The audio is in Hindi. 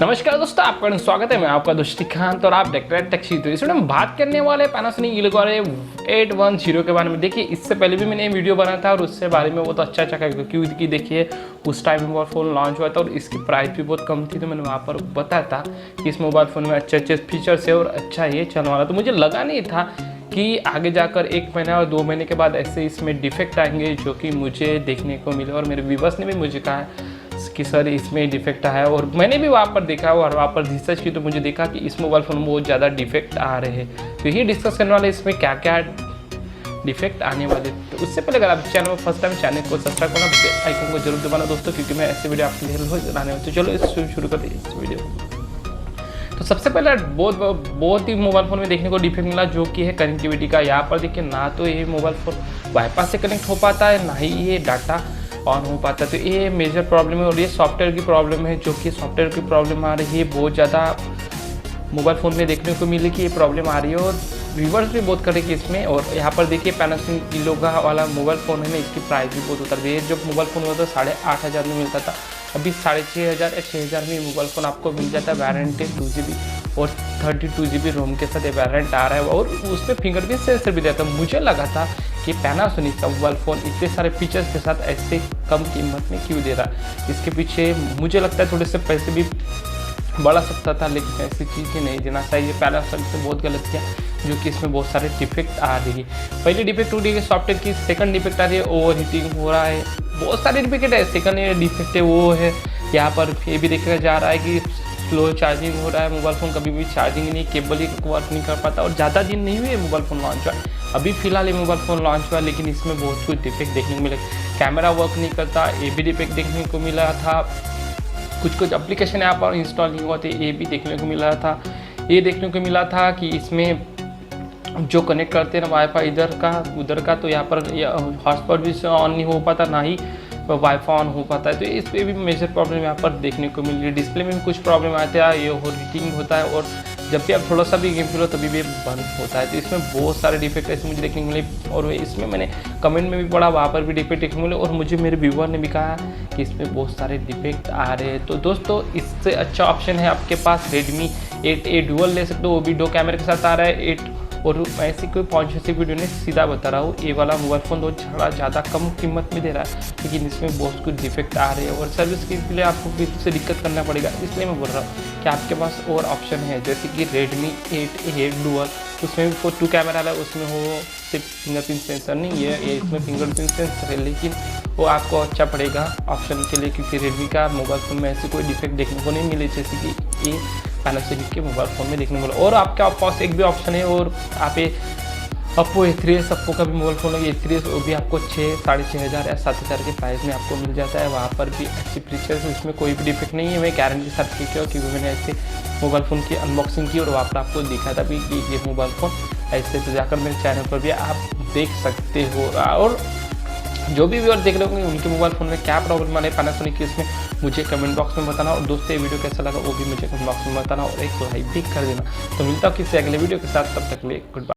नमस्कार दोस्तों, आपका स्वागत है। मैं आपका दोस्त खान और आप देख रहे हैं टेक्सी। तो इस वीडियो में बात करने वाले पैनासोनिक eluga 810 के बारे में। देखिए, इससे पहले भी मैंने वीडियो बनाया था और उससे बारे में बहुत अच्छा क्योंकि देखिए उस टाइम मोबाइल फ़ोन लॉन्च हुआ था और इसकी प्राइस भी बहुत कम थी। तो मैंने वहाँ पर बताया था कि इस मोबाइल फ़ोन में अच्छे फीचर्स है और अच्छा ये चलने वाला। तो मुझे लगा नहीं था कि आगे जाकर 1 महीना और 2 महीने के बाद ऐसे इसमें डिफेक्ट आएंगे जो कि मुझे देखने को मिले। और मेरे व्यूअर्स ने भी मुझे कहा कि सर इसमें डिफेक्ट आया है, और मैंने भी वहाँ पर देखा और वहाँ पर रिसर्च की तो मुझे देखा कि इस मोबाइल फ़ोन में बहुत ज़्यादा डिफेक्ट आ रहे हैं। तो यही डिस्कस करने वाले इसमें क्या क्या डिफेक्ट आने वाले। तो उससे पहले अगर आप चैनल में फर्स्ट टाइम चैनल को सब्सक्राइब करना, बेल आइकन को जरूर दबाना दोस्तों, क्योंकि मैं ऐसे वीडियो आपके लिए रोज लाने वाला। तो चलो इस शुरू करते हैं इस वीडियो। तो सबसे पहले बहुत ही मोबाइल फ़ोन में देखने को डिफेक्ट मिला, जो कि है कनेक्टिविटी का। यहाँ पर देखिए ना तो ये मोबाइल फ़ोन वाईफाई से कनेक्ट हो पाता है, ना ही ये डाटा ऑन हो पाता है। तो ये मेजर प्रॉब्लम है और ये सॉफ्टवेयर की प्रॉब्लम है, जो कि सॉफ्टवेयर की प्रॉब्लम आ रही है। बहुत ज़्यादा मोबाइल फ़ोन में देखने को मिले कि ये प्रॉब्लम आ रही है और व्यूवर्स भी बहुत करेंगे इसमें। और यहाँ पर देखिए पैनासोनिक eluga वाला मोबाइल फ़ोन है ना, इसकी प्राइस भी बहुत उतर गई है। जब मोबाइल फ़ोन हुआ था 8,500 में मिलता था, अभी 6,500 या 6,000 में मोबाइल फ़ोन आपको मिल जाता है। वारंटी 2GB और 32GB रोम के साथ ये वेरिएंट आ रहा है और उसमें फिंगरप्रिंट सेंसर भी रहता है। मुझे लगा था कि पैनासोनिक का मोबाइल फ़ोन इतने सारे फीचर्स के साथ ऐसे कम कीमत में क्यों दे रहा है। इसके पीछे मुझे लगता है थोड़े से पैसे भी बढ़ा सकता था, लेकिन ऐसी चीज़ ही नहीं देना चाहिए। पैनासोनिक से बहुत गलत किया, जो कि इसमें बहुत सारे डिफेक्ट आ रही है। पहली डिफेक्ट हो रही है सॉफ्टवेयर की, सेकंड डिफेक्ट आ रही है ओवर हीटिंग हो रहा है। बहुत सारे डिफेक्ट है। सेकंड डिफेक्ट है वो है यहाँ पर ये भी देखा जा रहा है कि स्लो चार्जिंग हो रहा है। मोबाइल फ़ोन कभी भी चार्जिंग नहीं, केबल ही वर्क नहीं कर पाता। और ज़्यादा दिन नहीं हुए मोबाइल फ़ोन लॉन्च हुआ, अभी फिलहाल ये मोबाइल फ़ोन लॉन्च हुआ, लेकिन इसमें बहुत कुछ डिफेक्ट देखने को मिले। कैमरा वर्क नहीं करता, ये भी डिफेक्ट देखने को मिला था। कुछ एप्लीकेशन यहाँ पर इंस्टॉल नहीं हुआ थे, ये भी देखने को मिला था। ये देखने को मिला था कि इसमें जो कनेक्ट करते हैं ना वाईफाई इधर का उधर का, तो यहाँ पर हॉटस्पॉट भी ऑन नहीं हो पाता, ना ही वाईफाई ऑन हो पाता है। तो इस पर भी मेजर प्रॉब्लम यहाँ पर देखने को मिल रही है। डिस्प्ले में भी कुछ प्रॉब्लम आता है, ये ओवर हीटिंग होता है, और जब भी आप थोड़ा सा भी गेम खेलो तभी भी बंद होता है। तो इसमें बहुत सारे डिफेक्ट ऐसे मुझे देखने को मिले और इसमें मैंने कमेंट में भी पढ़ा, वहाँ पर भी डिफेक्ट देखने को मिले और मुझे मेरे व्यूअर ने भी कहा कि इसमें बहुत सारे डिफेक्ट आ रहे हैं। तो दोस्तों, इससे अच्छा ऑप्शन है आपके पास Redmi 8A डुअल ले सकते हो, वो भी 2 कैमरे के साथ आ रहा है 8। और ऐसी कोई पॉइंट वीडियो नहीं, सीधा बता रहा हूँ, ये वाला मोबाइल फ़ोन तो ज़्यादा कम कीमत में दे रहा है, लेकिन इसमें बहुत कुछ डिफेक्ट आ रहे हैं और सर्विस के लिए आपको किसी से दिक्कत करना पड़ेगा। इसलिए मैं बोल रहा हूँ कि आपके पास और ऑप्शन है, जैसे कि Redmi 8A डुअल, उसमें भी 2 कैमरा है, उसमें हो सिर्फ फिंगरप्रिंट सेंसर नहीं है, ये इसमें फिंगरप्रिंट सेंसर है, लेकिन वो आपको अच्छा पड़ेगा ऑप्शन के लिए, क्योंकि Redmi का मोबाइल फ़ोन में ऐसे कोई डिफेक्ट देखने को नहीं मिले जैसे कि ये पैनासोनिक के मोबाइल फ़ोन में देखने को मिला। और आपके पास एक भी ऑप्शन है, और आप अपो A3s अपो का भी मोबाइल फ़ोन है A3s, वो भी आपको 6,500 या 7,000 के प्राइस में आपको मिल जाता है। वहाँ पर भी अच्छी फीचर्स है, उसमें कोई भी डिफेक्ट नहीं है। मैं गारंटी के साथ किया, क्योंकि मैंने ऐसे मोबाइल फ़ोन की अनबॉक्सिंग की और वहाँ पर आपको दिखा था भी कि ये मोबाइल फ़ोन ऐसे। तो जाकर मेरे चैनल पर भी आप देख सकते हो। और जो भी व्यूअर देख रहे होंगे उनके मोबाइल फ़ोन में क्या प्रॉब्लम आ रही है पैनासोनिक की, इसमें मुझे कमेंट बॉक्स में बताना। और दोस्तों, ये वीडियो कैसा लगा वो भी मुझे कमेंट बॉक्स में बताना और एक लाइक भी कर देना। तो मिलता हूँ किसी अगले वीडियो के साथ, तब तक के लिए गुड बाय।